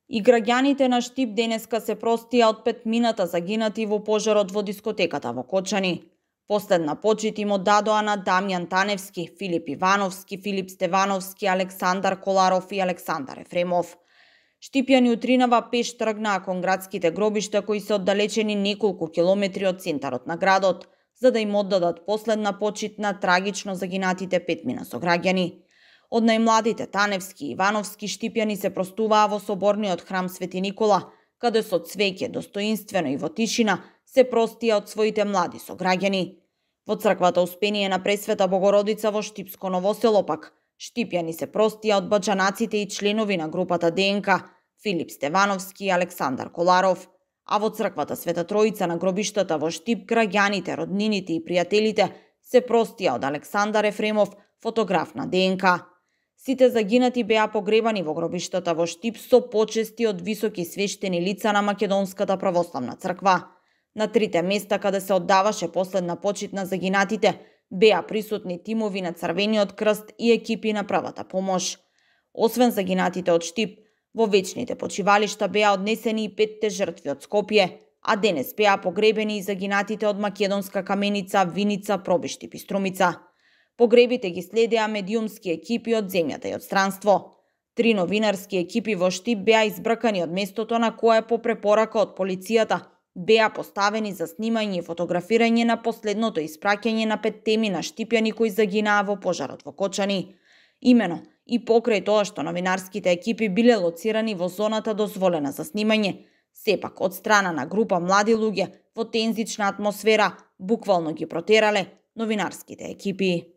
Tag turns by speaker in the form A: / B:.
A: И граѓаните на Штип денеска се простија од 5 мината загинати во пожарот во дискотеката во Кочани. Последна почит им оддадоа на Дамјан Таневски, Филип Ивановски, Филип Стевановски, Александар Коларов и Александар Ефремов. Штипјани утринава пеш тргнаа кон градските гробишта кои се оддалечени неколку километри од центарот на градот, за да им оддадат последна почит на трагично загинатите петмина сограѓани. Од најмладите Таневски и Ивановски штипјани се простуваа во соборниот храм Свети Никола, каде со цвеќе, достоинствено и во тишина се простија од своите млади сограѓани. Во црквата Успение на Пресвета Богородица во Штипско Новосело пак штипјани се простија од баџанаците и членови на групата ДНК Филип Стевановски и Александар Коларов, а во црквата Света Троица на гробиштата во Штип граѓаните, роднините и пријателите се простија од Александар Ефремов, фотограф на ДНК. Сите загинати беа погребани во гробиштата во Штип со почести од високи свештени лица на Македонската православна црква. На трите места каде се оддаваше последна почит на загинатите беа присутни тимови на Црвениот крст и екипи на првата помош. Освен загинатите од Штип, во вечните почивалишта беа однесени и 5 жртви од Скопје, а денес беа погребени и загинатите од Македонска Каменица, Виница, Пробиштип и Струмица. Погребите ги следеа медиумски екипи од земјата и од странство. 3 новинарски екипи во Штип беа избркани од местото на кое по препорака од полицијата беа поставени за снимање и фотографирање на последното испраќање на 5 теми на штипјани кои загинаа во пожарот во Кочани. Имено и покрај тоа што новинарските екипи биле лоцирани во зоната дозволена за снимање, сепак од страна на група млади луѓе во тензична атмосфера буквално ги протерале новинарските екипи.